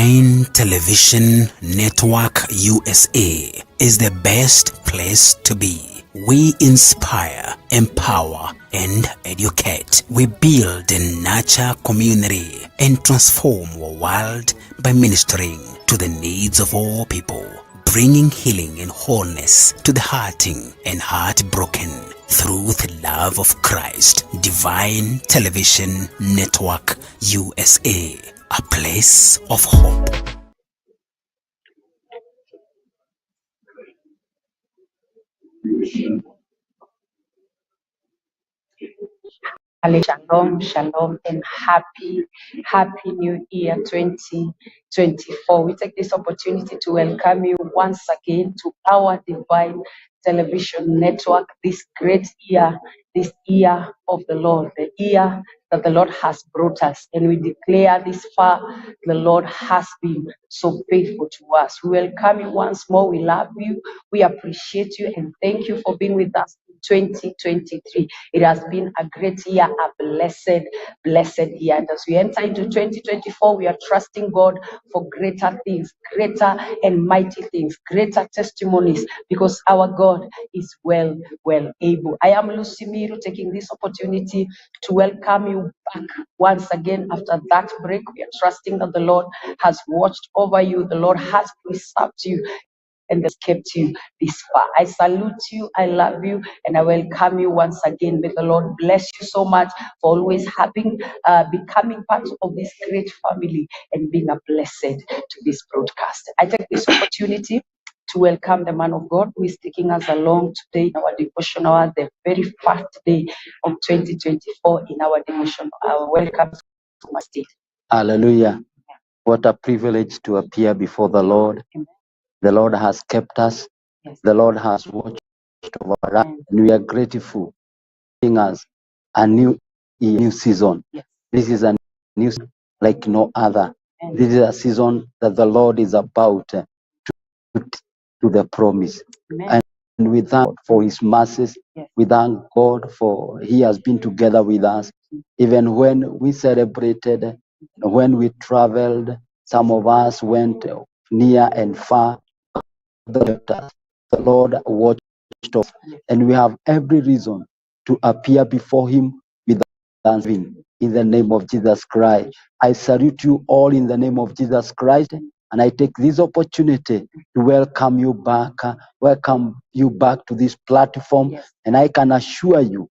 Divine Television Network USA is the best place to be. We inspire, empower, and educate. We build and nurture community and transform our world by ministering to the needs of all people, bringing healing and wholeness to the hurting and heartbroken through the love of Christ. Divine Television Network USA, a place of hope. Shalom, shalom, and happy new year 2024. We take this opportunity to welcome you once again to our Divine Television Network this great year, this year of the Lord, the year that the Lord has brought us. And we declare this far, the Lord has been so faithful to us. We welcome you once more. We love you. We appreciate you and thank you for being with us. 2023. It has been a great year, a blessed year. And as we enter into 2024, we are trusting God for greater things, greater and mighty things, greater testimonies, because our God is well able. I am Lucy Miru, taking this opportunity to welcome you back once again after that break. We are trusting that the Lord has watched over you, the Lord has preserved you, and has kept you this far. I salute you, I love you, and I welcome you once again. May the Lord bless you so much for always becoming part of this great family and being a blessing to this broadcast. I take this opportunity to welcome the man of God who is taking us along today in our devotional hour, the very first day of 2024 in our devotional hour. Welcome to my state. Hallelujah. What a privilege to appear before the Lord. Amen. The Lord has kept us. Yes. The Lord has watched over us. And we are grateful giving us a new year, new season. Yes. This is a new season like no other. Amen. This is a season that the Lord is about to the promise. Amen. And we thank God for his mercies. Yes. We thank God for he has been together with us. Even when we celebrated, when we traveled, some of us went near and far. The Lord watched us, and we have every reason to appear before him with thanksgiving in the name of Jesus Christ. I salute you all in the name of Jesus Christ, and I take this opportunity to welcome you back to this platform. Yes. And I can assure you,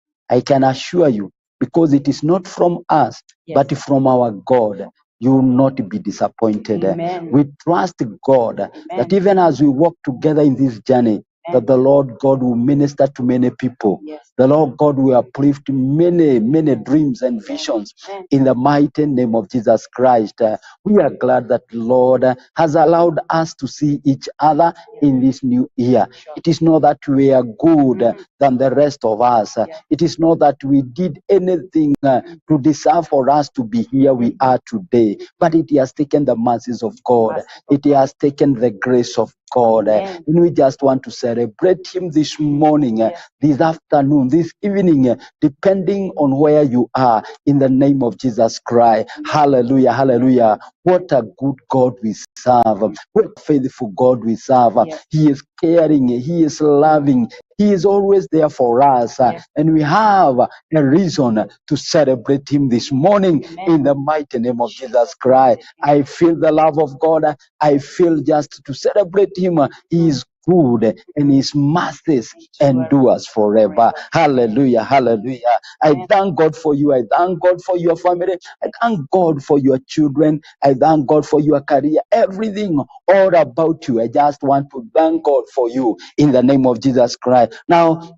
because it is not from us, Yes. but from our God. You will not be disappointed. Amen. We trust God that even as we walk together in this journey, that the Lord God will minister to many people. Yes. The Lord God will uplift many dreams and visions in the mighty name of Jesus Christ. We are glad that the Lord has allowed us to see each other in this new year. It is not that we are good than the rest of us. It is not that we did anything to deserve for us to be here we are today, but it has taken the mercies of God. It has taken the grace of God. And we just want to celebrate him this morning, this afternoon, this evening, depending on where you are, in the name of Jesus Christ. Hallelujah, hallelujah. What a good God we serve. What a faithful God we serve. He is caring, he is loving, he is always there for us. And we have a reason to celebrate him this morning in the mighty name of Jesus Christ. I feel the love of God. I feel just to celebrate him. He is good and his mercies endures forever. Hallelujah, hallelujah. I thank God for you. I thank God for your family. I thank God for your children. I thank God for your career. Everything all about you. I just want to thank God for you in the name of Jesus Christ. Now,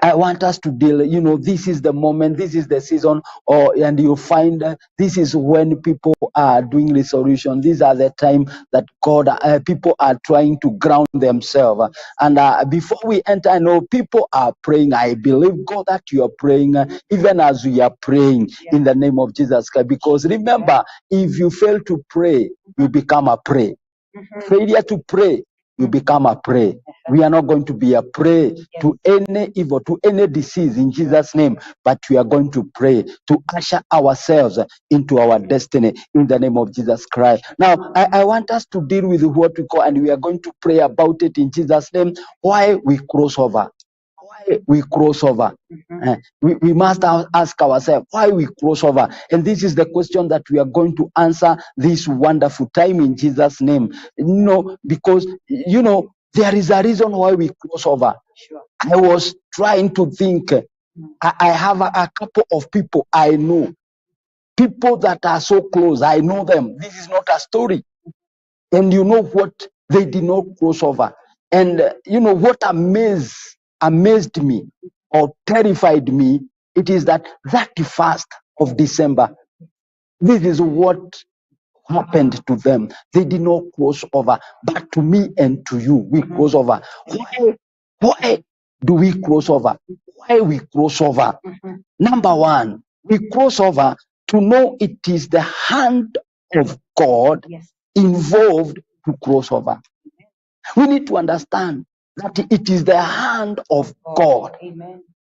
I want us to deal, this is the moment, this is the season, and you find this is when people are doing resolution. These are the time that people are trying to ground themselves. And before we enter, I know people are praying. I believe, God, that you are praying, even as we are praying in the name of Jesus Christ. Because remember, if you fail to pray, you become a prey. Failure to pray you become a prey. We are not going to be a prey to any evil, to any disease in Jesus' name, but we are going to pray to usher ourselves into our destiny in the name of Jesus Christ. Now, I want us to deal with what we call, and we are going to pray about it in Jesus' name, why we cross over. Why we cross over. We must ask ourselves why we cross over. And this is the question that we are going to answer this wonderful time in Jesus' name. Because, there is a reason why we cross over. Sure. I was trying to think. I have a couple of people I know. People that are so close, I know them. This is not a story. And you know what? They did not cross over. And what amazed me or terrified me, it is that 31st of December, this is what happened to them. They did not cross over. But to me and to you, we cross over. Why do we cross over? Why we cross over? Number one, we cross over to know it is the hand of God involved to cross over. We need to understand that it is the hand of God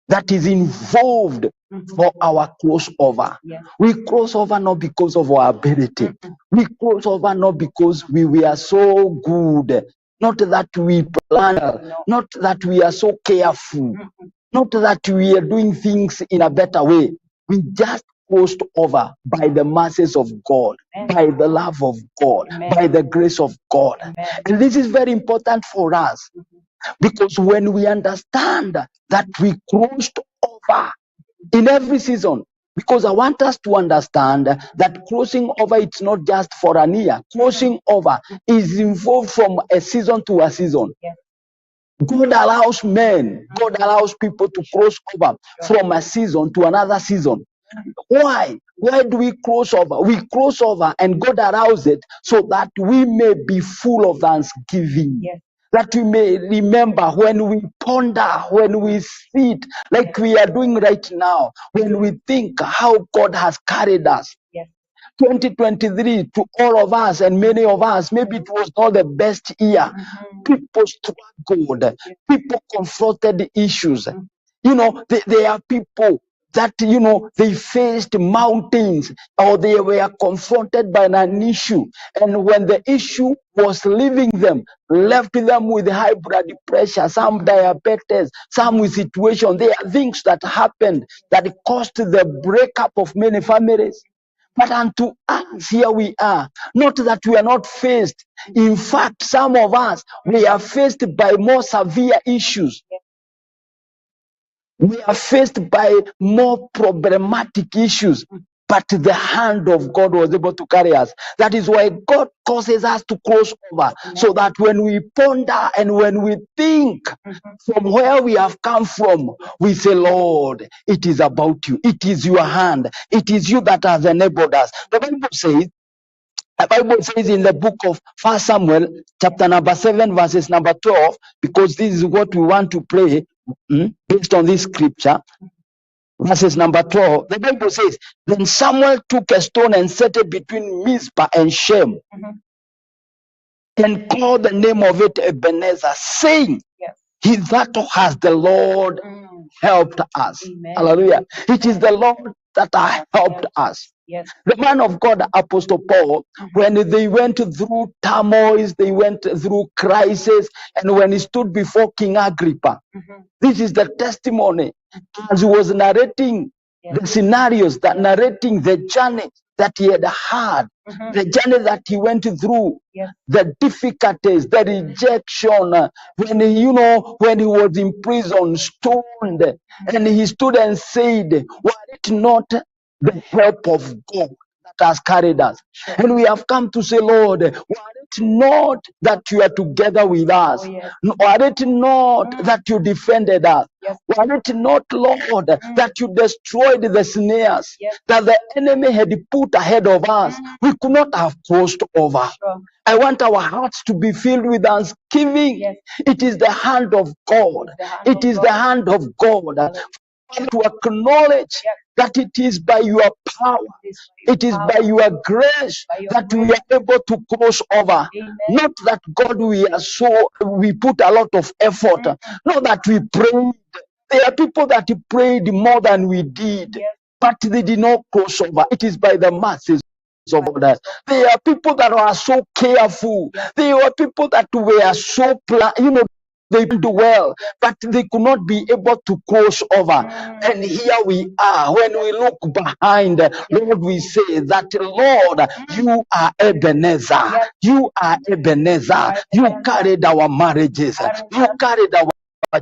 that is involved for our crossover. We cross over not because of our ability. We cross over not because we were so good, not that we plan, not that we are so careful, not that we are doing things in a better way. We just crossed over by the mercies of God, by the love of God, by the grace of God. And this is very important for us, because when we understand that we crossed over in every season, because I want us to understand that crossing over, it's not just for an year. Crossing over is involved from a season to a season. God allows men, God allows people to cross over from a season to another season. Why? Why do we cross over? We cross over and God allows it so that we may be full of thanksgiving. That we may remember when we ponder, when we sit, like we are doing right now, when we think how God has carried us. 2023 to all of us and many of us, maybe it was not the best year. People struggled, people confronted issues. There are people that, they faced mountains, or they were confronted by an issue. And when the issue was leaving them, left them with high blood pressure, some diabetes, some with situation. There are things that happened that caused the breakup of many families. But unto us, here we are. Not that we are not faced. In fact, some of us, we are faced by more severe issues. We are faced by more problematic issues. But the hand of God was able to carry us. That is why God causes us to cross over. So that when we ponder and when we think from where we have come from, we say, Lord, it is about you. It is your hand. It is you that has enabled us. The Bible says in the book of 1 Samuel, chapter number 7, verses number 12, because this is what we want to pray based on this scripture. Verses number 12, the Bible says, then Samuel took a stone and set it between Mizpah and Shem, and called the name of it Ebenezer, saying, he that has the Lord helped us. Hallelujah. It is the Lord that has helped us. The man of God, Apostle Paul, when they went through turmoils, they went through crisis, and when he stood before King Agrippa, this is the testimony as he was narrating the scenarios, that narrating the journey that he had had, the journey that he went through, the difficulties, the rejection, when he was in prison, stoned, and he stood and said, were it not the help of God that has carried us? And we have come to say, Lord, were it not that you are together with us, were it not that you defended us, were it not, Lord, that you destroyed the snares that the enemy had put ahead of us, we could not have crossed over. I want our hearts to be filled with thanksgiving. It is the hand of God. It is the hand of God. to acknowledge that it is by your power, it is by your grace that we are able to cross over. Not that God we put a lot of effort, not that we prayed. There are people that prayed more than we did, but they did not cross over. It is by the masses of that. There are people that are so careful. There are people that were so they do well, but they could not be able to cross over. And here we are. When we look behind, Lord, we say that, Lord, you are Ebenezer. You are Ebenezer. You carried our marriages. You carried our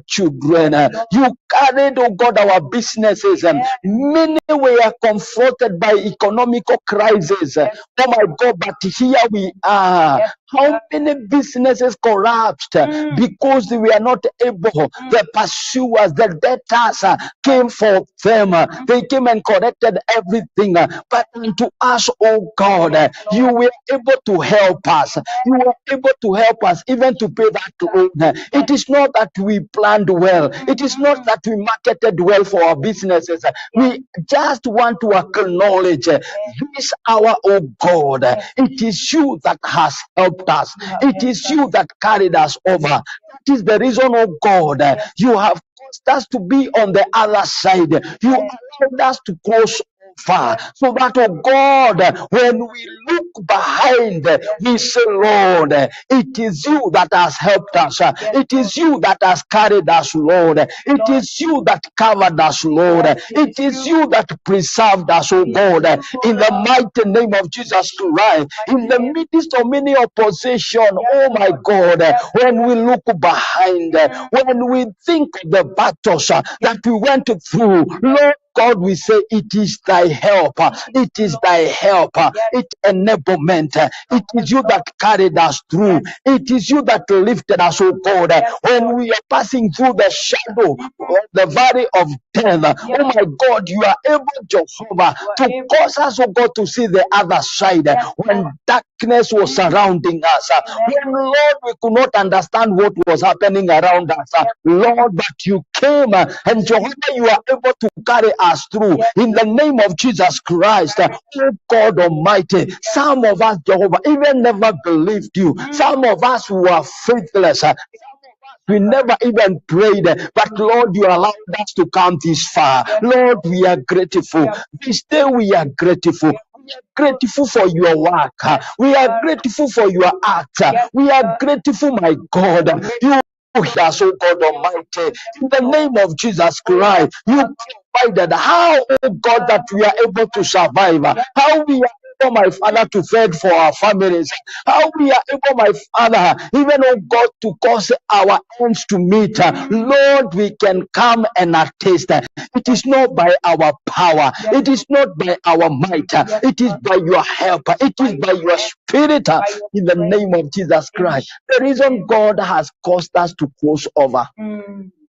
children, you carried, oh God, our businesses. Many were confronted by economical crisis. Oh my God, but here we are. How many businesses collapsed because we are not able? The pursuers, the debtors came for them. They came and corrected everything. But unto us, oh God, you were able to help us. You were able to help us even to pay that loan. It is not that we planned well. It is not that we marketed well for our businesses. We just want to acknowledge this hour, oh God. It is you that has helped us. It is you that carried us over. That is the reason, oh God, you have caused us to be on the other side. You allowed us to cross over, so that, oh God, when we look behind, we say, Lord, it is you that has helped us. It is you that has carried us, Lord. It is you that covered us, Lord. It is you that preserved us, oh God, in the mighty name of Jesus Christ. In the midst of many opposition, oh my God, when we look behind, when we think of the battles that we went through, Lord God, we say it is thy help, it is thy help, it enablement, it is you that carried us through, it is you that lifted us, oh God, when we are passing through the shadow of the valley of death. Oh my God, you are able, Jehovah, to cause us, oh God, to see the other side when darkness was surrounding us, when, Lord, we could not understand what was happening around us, Lord, but you came, and Jehovah, you are able to carry us through in the name of Jesus Christ. Oh God Almighty, some of us, Jehovah, even never believed you. Some of us were faithless. We never even prayed, but Lord, you allowed us to come this far. Lord, we are grateful. This day we are grateful. We are grateful for your work. We are grateful for your act. We are grateful, my God. You us, oh God Almighty, in the name of Jesus Christ, you provided how, oh God, that we are able to survive, how we are able, my Father, to fend for our families, how we are able, my Father, even, oh God, to cause our ends to meet. Lord, we can come and attest. It is not by our power, it is not by our might, it is by your help, it is by your spirit, in the name of Jesus Christ. The reason God has caused us to cross over,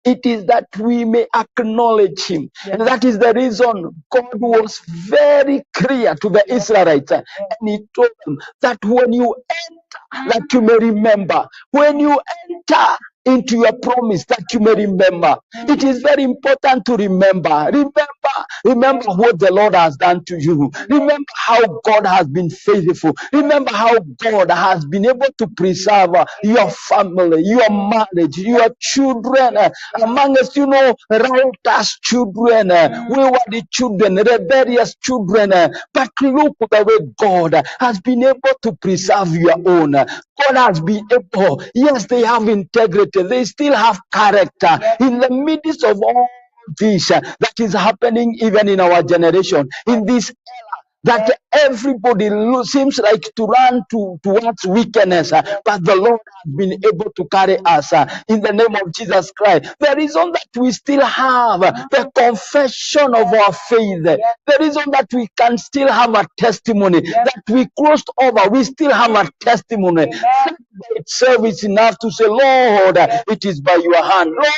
it is that we may acknowledge him. And that is the reason God was very clear to the Israelites. And he told them that when you enter, that you may remember. When you enter into your promise, that you may remember. It is very important to remember. Remember what the Lord has done to you. Remember how God has been faithful. Remember how God has been able to preserve your family, your marriage, your children. Among us, riotous children, wayward children, rebellious children. But look the way God has been able to preserve your own. God has been able. Yes, they have integrity. They still have character. In the midst of all this that is happening even in our generation, in this that everybody seems like to run towards weakness, but the Lord has been able to carry us in the name of Jesus Christ. The reason that we still have the confession of our faith, the reason that we can still have a testimony, that we crossed over, we still have a testimony. That by itself is enough to say, Lord, it is by your hand. Lord,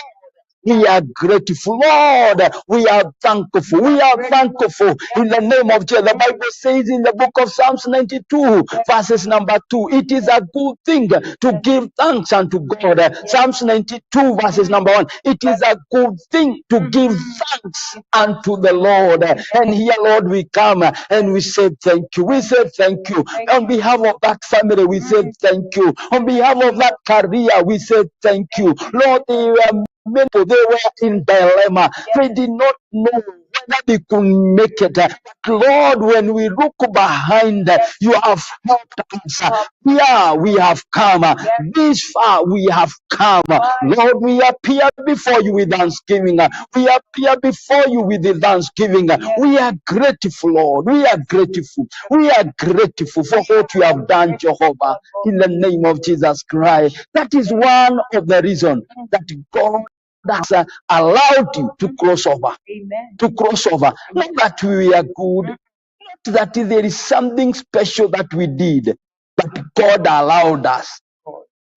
We are grateful, Lord. We are thankful. We are thankful in the name of Jesus. The Bible says in the book of Psalms 92, verses number 2, it is a good thing to give thanks unto God. Psalms 92, verses number 1, it is a good thing to give thanks unto the Lord. And here, Lord, we come and we say thank you. We say thank you. On behalf of that family, we say thank you. On behalf of that career, we say thank you. Lord, they were they were in dilemma. They did not know whether they could make it. But Lord, when we look behind, you have helped us. Here we have come. This far we have come. Lord, we appear before you with thanksgiving. We appear before you with the thanksgiving. We are grateful, Lord. We are grateful. We are grateful for what you have done, Jehovah, in the name of Jesus Christ. That is one of the reasons that God has allowed you to cross over. To cross over. Not that we are good, not that there is something special that we did, but God allowed us.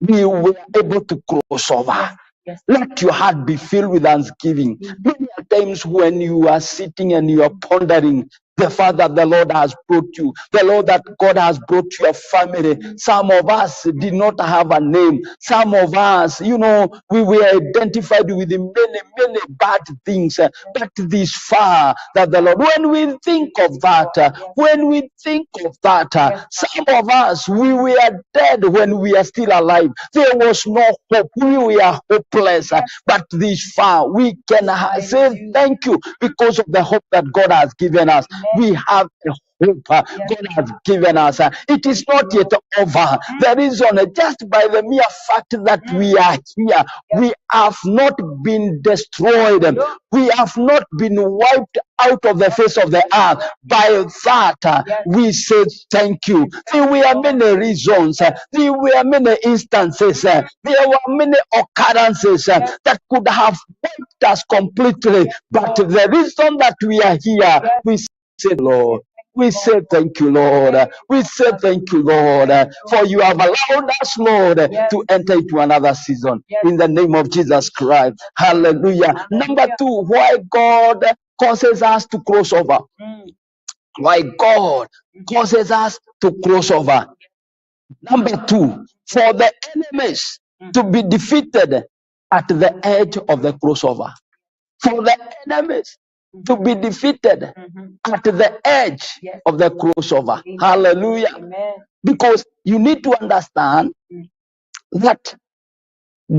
We were able to cross over. Let your heart be filled with thanksgiving. Many times when you are sitting and you are pondering the fact that the Lord has brought you, the Lord that God has brought your family. Some of us did not have a name. Some of us, we were identified with many, many bad things. But this far that the Lord, when we think of that, some of us, we were dead when we are still alive. There was no hope. We were hopeless. But this far, we can say thank you because of the hope that God has given us. We have a hope God has given us. It is not yet over. The reason, just by the mere fact that we are here, we have not been destroyed. We have not been wiped out of the face of the earth. By that, we say thank you. There were many reasons. There were many instances. There were many occurrences that could have wiped us completely. But the reason that we are here, we say, Lord, we say thank you, Lord. We say thank you, Lord, for you have allowed us, Lord, to enter into another season in the name of Jesus Christ. Hallelujah. Number 2, why God causes us to cross over. Why God causes us to cross over. Number 2, for the enemies to be defeated at the edge of the crossover. For the enemies to be defeated at the edge of the crossover. Hallelujah. Because you need to understand that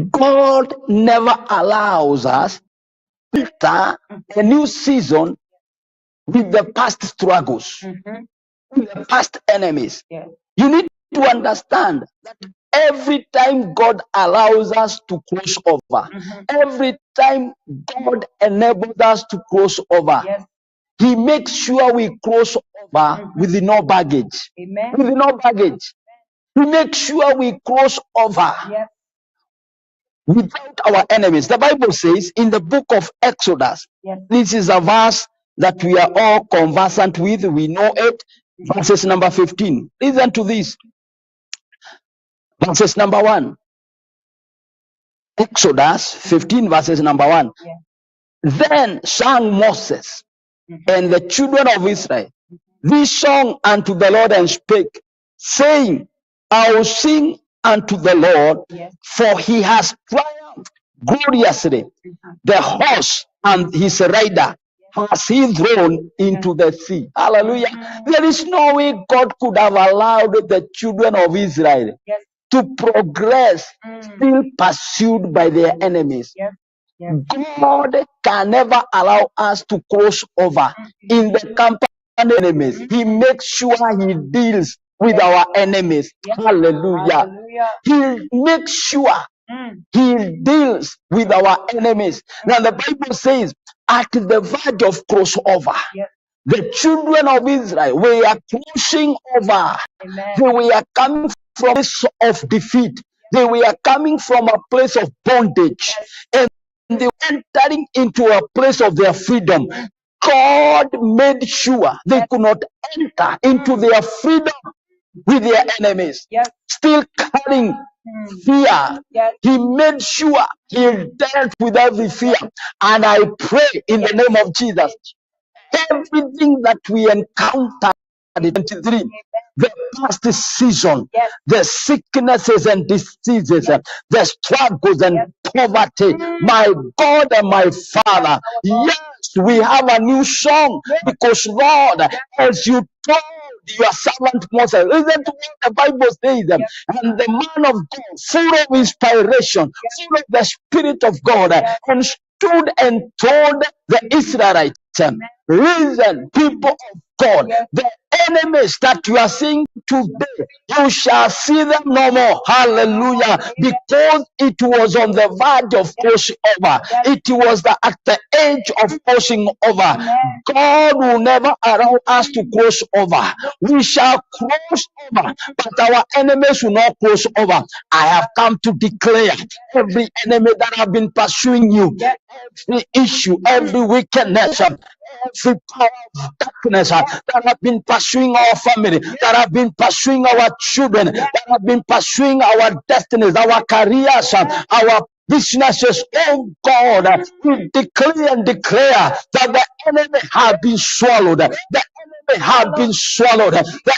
God never allows us to enter a new season with the past struggles, with the past enemies. You need to understand that every time God allows us to cross over, every time God enables us to cross over, He makes sure we cross over with no baggage. With no baggage. He makes sure we cross over without our enemies. The Bible says in the book of Exodus, this is a verse that we are all conversant with. We know it. Verses number 15. Listen to this. Verses number 1. Exodus 15, verses number 1. Then sang Moses and the children of Israel this song unto the Lord and spake, saying, I will sing unto the Lord, for he has triumphed gloriously. The horse and his rider has he thrown into the sea. Hallelujah. There is no way God could have allowed the children of Israel to progress, still pursued by their enemies. God can never allow us to cross over in the company of enemies. He makes sure he deals with our enemies. Hallelujah. He makes sure he deals with our enemies. Now the Bible says, at the verge of crossover, the children of Israel were crossing over. They were coming from a place of defeat. They were coming from a place of bondage. And they were entering into a place of their freedom. God made sure they could not enter into their freedom with their enemies, still carrying fear. He made sure he dealt with every fear. And I pray in the name of Jesus, everything that we encounter in 23, the past season, the sicknesses and diseases, the struggles and poverty, my God and my Father, yes, we have a new song because Lord, as you told your servant Moses, listen to what the Bible says, and the man of God, full of inspiration, full of the Spirit of God, and stood and told the Israelites, reason, people of God, the enemies that you are seeing today, you shall see them no more. Hallelujah. Because it was on the verge of crossing over. It was at the edge of crossing over. God will never allow us to cross over. We shall cross over, but our enemies will not cross over. I have come to declare every enemy that have been pursuing you, every issue, every wickedness, every power of darkness that have been pursuing our family, that have been pursuing our children, that have been pursuing our destinies, our careers, our businesses. Oh God, we declare and declare that the enemy have been swallowed. The enemy have been swallowed. The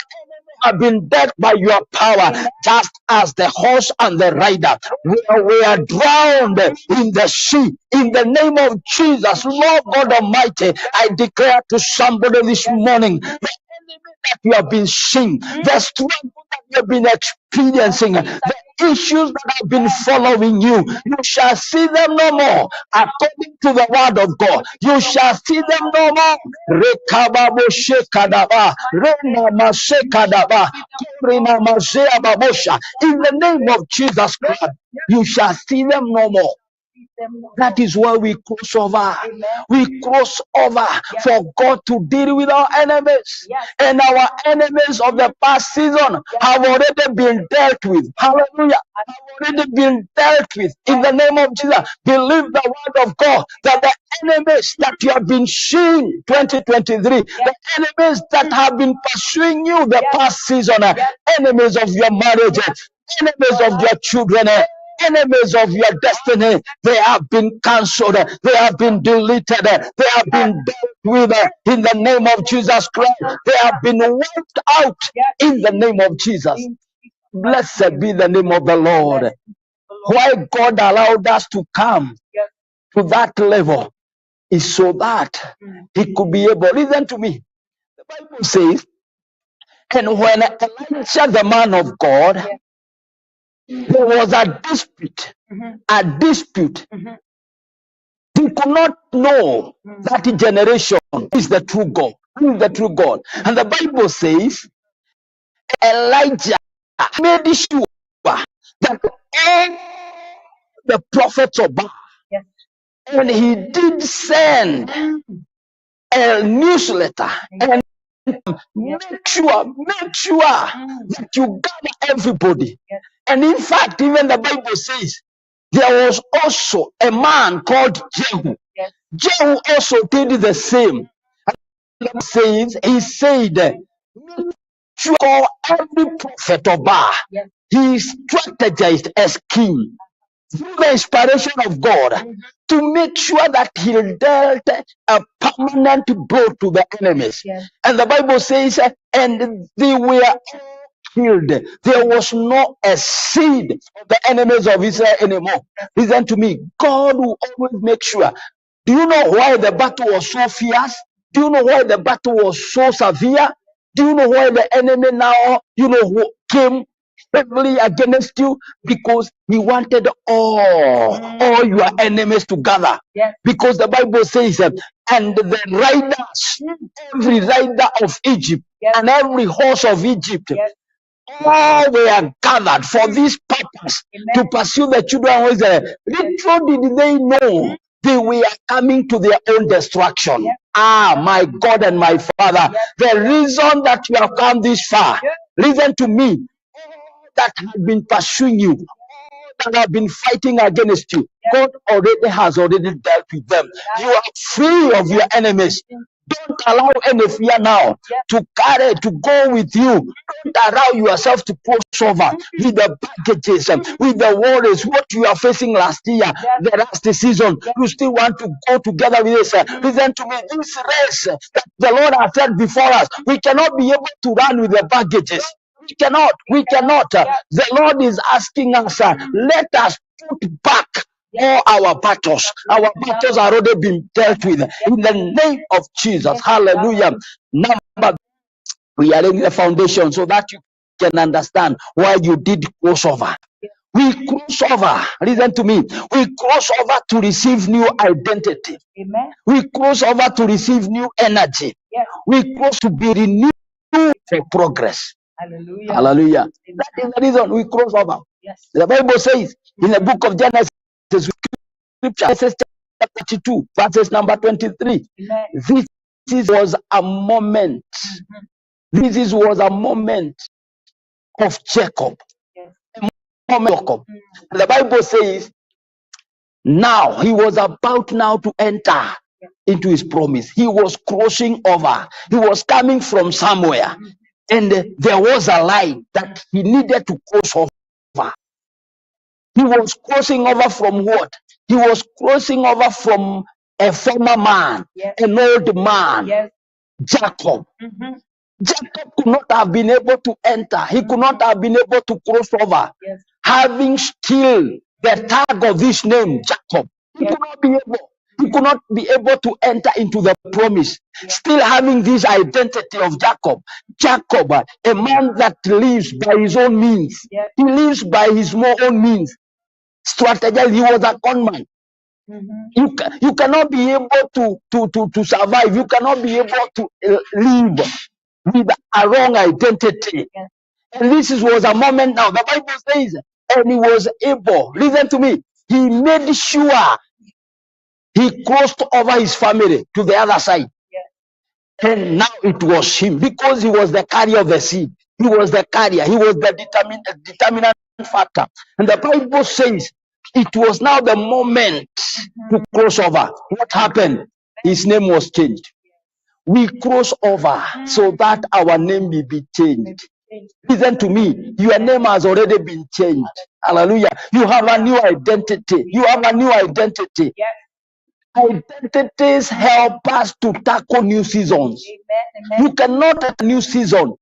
have been dead by your power, just as the horse and the rider were drowned in the sea. In the name of Jesus, Lord God Almighty, I declare to somebody this morning, the enemy that you have been seeing, the struggle that you have been experiencing, the issues that have been following you, you shall see them no more. According to the word of God, you shall see them no more. Rekababo shekadaba, renama shekadaba, kurinama sheababosha. In the name of Jesus Christ, you shall see them no more. That is why we cross over. We cross over for God to deal with our enemies. And our enemies of the past season have already been dealt with. Hallelujah. Have already been dealt with. In the name of Jesus, believe the word of God that the enemies that you have been seeing 2023, the enemies that have been pursuing you the past season, enemies of your marriage, enemies of your children, enemies of your destiny, they have been cancelled, they have been deleted, they have been dealt with in the name of Jesus Christ. They have been wiped out in the name of Jesus. Blessed be the name of the Lord. Why God allowed us to come to that level is so that He could be able. Listen to me. The Bible says, and when Elijah, the man of God, there was a dispute. A dispute. He could not know that generation is the true God. Who is the true God? And the Bible says Elijah made sure that all the prophets of Baal, and he did send a newsletter and make sure that you gather everybody. And in fact, even the Bible says there was also a man called Jehu. Jehu also did the same. Says he said, make sure every prophet of Baal, he strategized as king through the inspiration of God to make sure that he dealt a permanent blow to the enemies. And the Bible says, and they were all killed. There was not a seed of the enemies of Israel anymore. Listen to me. God will always make sure. Do you know why the battle was so fierce? Do you know why the battle was so severe? Do you know why the enemy now, who came heavily against you? Because he wanted all your enemies to gather. Because the Bible says, and the riders, every rider of Egypt, and every horse of Egypt, all were gathered for this purpose, to pursue the children of Israel. Little did they know they were coming to their own destruction. My God and my Father, the reason that you have come this far, listen to me, that have been pursuing you, that have been fighting against you, God already has dealt with them. You are free of your enemies. Don't allow any fear now to go with you. Don't allow yourself to cross over with the baggages, with the worries, what you are facing last year, the last season. You still want to go together with this. Listen to me. This race that the Lord has set before us, we cannot be able to run with the baggages. We cannot. We cannot. The Lord is asking us, let us put back all our battles. Our battles are already been dealt with in the name of Jesus. Hallelujah. Number, we are laying the foundation so that you can understand why you did crossover. We cross over. Listen to me. We cross over to receive new identity. Amen. We cross over to receive new energy. Yes. We cross to be renewed for progress. Hallelujah. Hallelujah. That is the reason we cross over. Yes. The Bible says in the book of Genesis, scripture, Genesis chapter 32, verses number 23. Amen. This was a moment. This was a moment of Jacob. Yes. A moment of Jacob. And the Bible says, now he was about now to enter into his promise. He was crossing over. He was coming from somewhere. And there was a line that he needed to cross over. He was crossing over from what? He was crossing over from a former man, an old man, Jacob. Jacob could not have been able to enter. He could not have been able to cross over, having still the tag of this name, Jacob. He could not be able. He could not be able to enter into the promise, still having this identity of Jacob. Jacob, a man that lives by his own means. He lives by his own means. Strategize. He was a conman. You cannot be able to survive. You cannot be able to live with a wrong identity. And this was a moment now. The Bible says, and he was able. Listen to me. He made sure he crossed over his family to the other side. And now it was him because he was the carrier of the seed. He was the carrier. He was the determinant factor. And the Bible says it was now the moment to cross over. What happened? His name was changed. We cross over so that our name will be changed. Listen to me. Your name has already been changed. Hallelujah. You have a new identity. You have a new identity. Identities help us to tackle new seasons. You cannot take a new season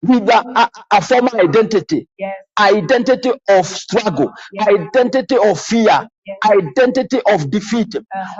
with a former identity. Identity of struggle, identity of fear, identity of defeat.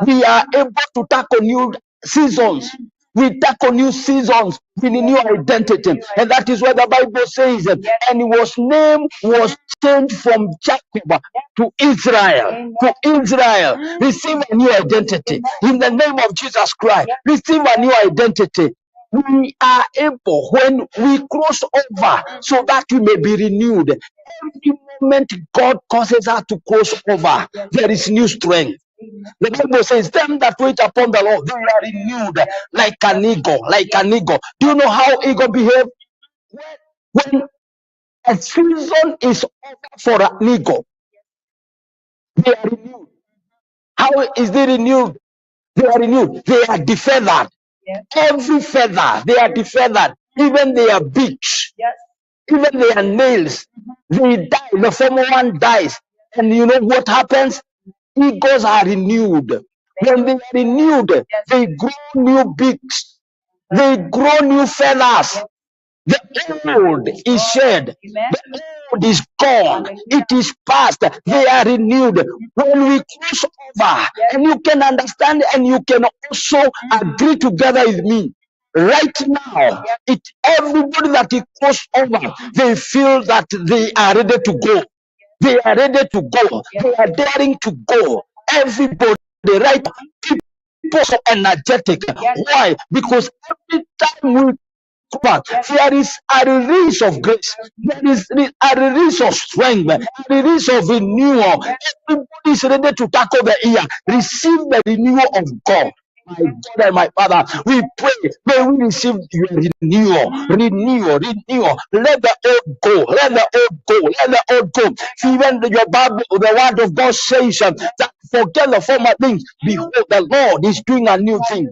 We are able to tackle new seasons. We tackle new seasons with a new identity. And that is why the Bible says, and his name was changed from Jacob to Israel. To Israel. Receive a new identity. In the name of Jesus Christ, receive a new identity. We are able, when we cross over, so that we may be renewed. Every moment God causes us to cross over, there is new strength. The Bible says, them that wait upon the Lord, they are renewed like an eagle, like an eagle. Do you know how eagle behave? When a season is over for an eagle, they are renewed. How is they renewed? They are renewed. They are defeathered. Every feather, they are defeathered. Even their beaks, even their nails, they die. The former one dies. And you know what happens? Eagles are renewed. When they are renewed, they grow new beaks. They grow new feathers. The old is shed. The old is gone. It is past. They are renewed. When we cross over, and you can understand and you can also agree together with me. Right now, everybody that is crossed over, they feel that they are ready to go. They are ready to go. They are daring to go. Everybody, right? People so energetic. Why? Because every time we back, there is a release of grace, there is a release of strength, a release of renewal. Everybody is ready to tackle the year. Receive the renewal of God. My God and my Father, we pray, may we receive your renewal. Let the old go, let the old go, let the old go. Even your Bible, the word of God says that forget the former things. Behold, the Lord is doing a new thing.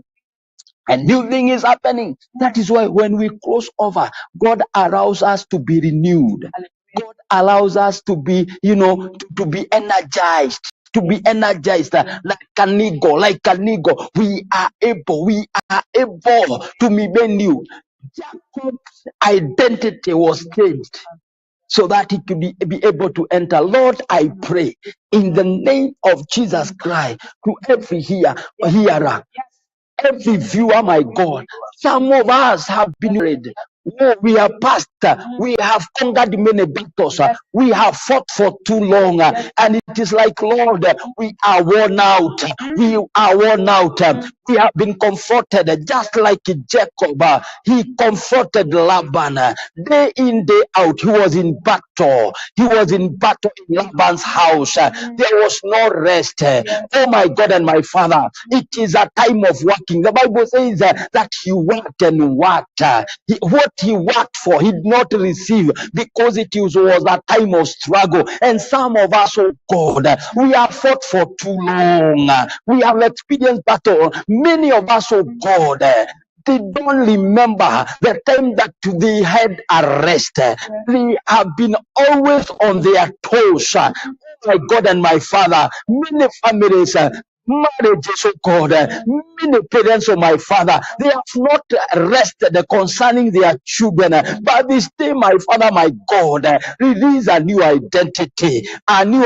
A new thing is happening. That is why when we cross over, God allows us to be renewed. God allows us to be, to be energized. To be energized like an eagle, we are able to be new. Jacob's identity was changed so that he could be able to enter. Lord, I pray in the name of Jesus Christ to every hearer, every viewer, my God. Some of us have been read. Oh, we are past. We have conquered many battles. We have fought for too long. And it is like, Lord, we are worn out. We are worn out. We have been comforted just like Jacob. He comforted Laban. Day in, day out, he was in battle. He was in battle in Laban's house. There was no rest. Oh my God and my Father, it is a time of working. The Bible says that he worked and worked. What he worked for, he did not receive because it was a time of struggle. And some of us, oh God, we have fought for too long. We have experienced battle. Many of us, oh God, they don't remember the time that they had arrest. They have been always on their toes. My God and my Father, many families, marriages, oh God, many parents, oh my Father, they have not rested concerning their children. But this day, my Father, my God, release a new identity, renew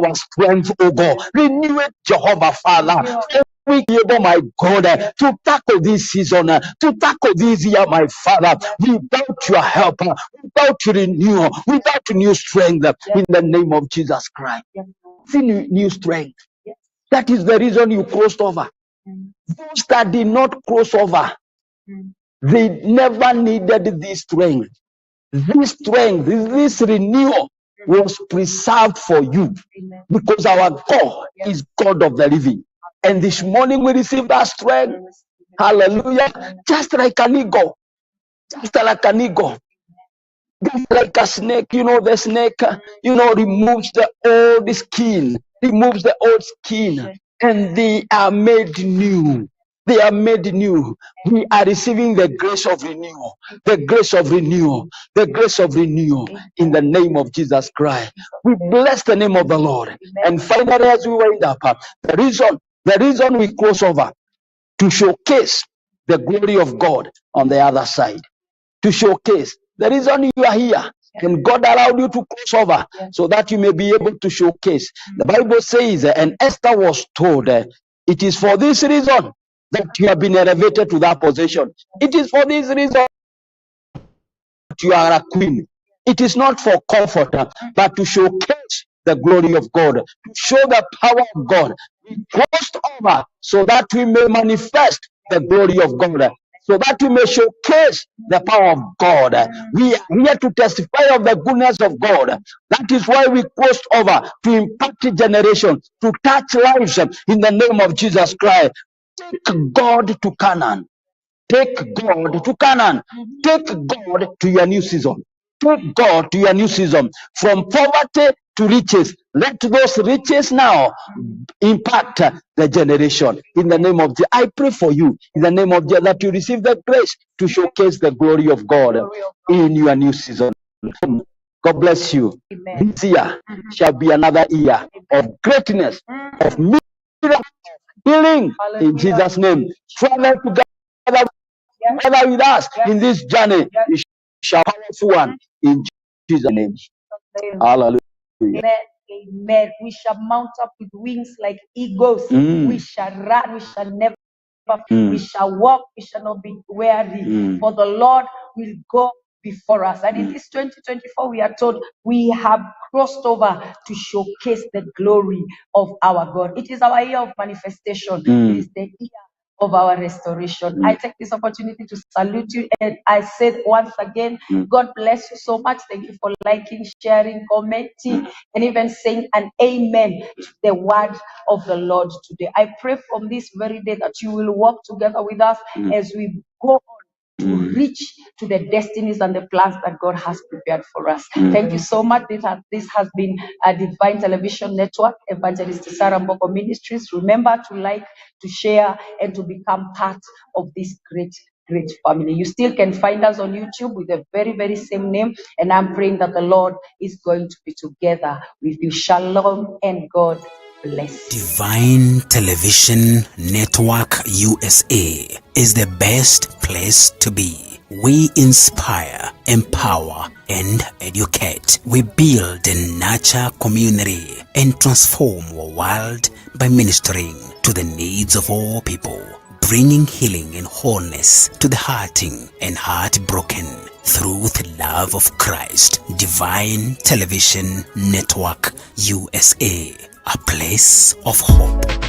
our strength, oh God, renew it, Jehovah Father. We be able, my God, to tackle this season, to tackle this year, my Father, without your help, without your renewal, without new strength, in the name of Jesus Christ. See new strength. That is the reason you crossed over. Those that did not cross over, they never needed this strength. This strength, this renewal was preserved for you because our God is God of the living. And this morning we receive that strength. Hallelujah. Just like an eagle. Just like an eagle. Just like a snake. The snake, removes the old skin. Removes the old skin. And they are made new. They are made new. We are receiving the grace of renewal. The grace of renewal. The grace of renewal in the name of Jesus Christ. We bless the name of the Lord. And finally, as we wind up, the reason we cross over to showcase the glory of God on the other side. To showcase the reason you are here. And God allowed you to cross over so that you may be able to showcase. The Bible says, and Esther was told, it is for this reason that you have been elevated to that position. It is for this reason that you are a queen. It is not for comfort, but to showcase the glory of God, to show the power of God. We crossed over so that we may manifest the glory of God, so that we may showcase the power of God. We are here to testify of the goodness of God. That is why we crossed over to impact generation, to touch lives in the name of Jesus Christ. Take God to Canaan. Take God to Canaan. Take God to your new season. Take God to your new season. From poverty to riches. Let those riches now impact the generation. In the name of Jesus, I pray for you. In the name of Jesus, that you receive the grace to showcase the glory of God in your new season. God bless you. This year shall be another year of greatness, of miracle, healing in Jesus' name. Travel together with us in this journey. We shall be powerful one in Jesus' name. Hallelujah. Amen. Amen. We shall mount up with wings like eagles. We shall run. We shall never. We shall walk. We shall not be weary. For the Lord will go before us. And in this 2024, we are told we have crossed over to showcase the glory of our God. It is our year of manifestation. It is the year of our restoration. I take this opportunity to salute you, and I said once again, God bless you so much. Thank you for liking, sharing, commenting, and even saying an amen to the word of the Lord today. I pray from this very day that you will walk together with us as we go on to reach to the destinies and the plans that God has prepared for us. Thank you so much. This has been a Divine Television Network, Evangelist Sarah Mbogo Ministries. Remember to like, to share, and to become part of this great family. You still can find us on YouTube with the very, very same name. And I'm praying that the Lord is going to be together with you. Shalom and God bless you. Divine Television Network USA is the best place to be. We inspire, empower, and educate. We build and nurture community and transform our world by ministering to the needs of all people, bringing healing and wholeness to the hurting and heartbroken through the love of Christ. Divine Television Network USA, a place of hope.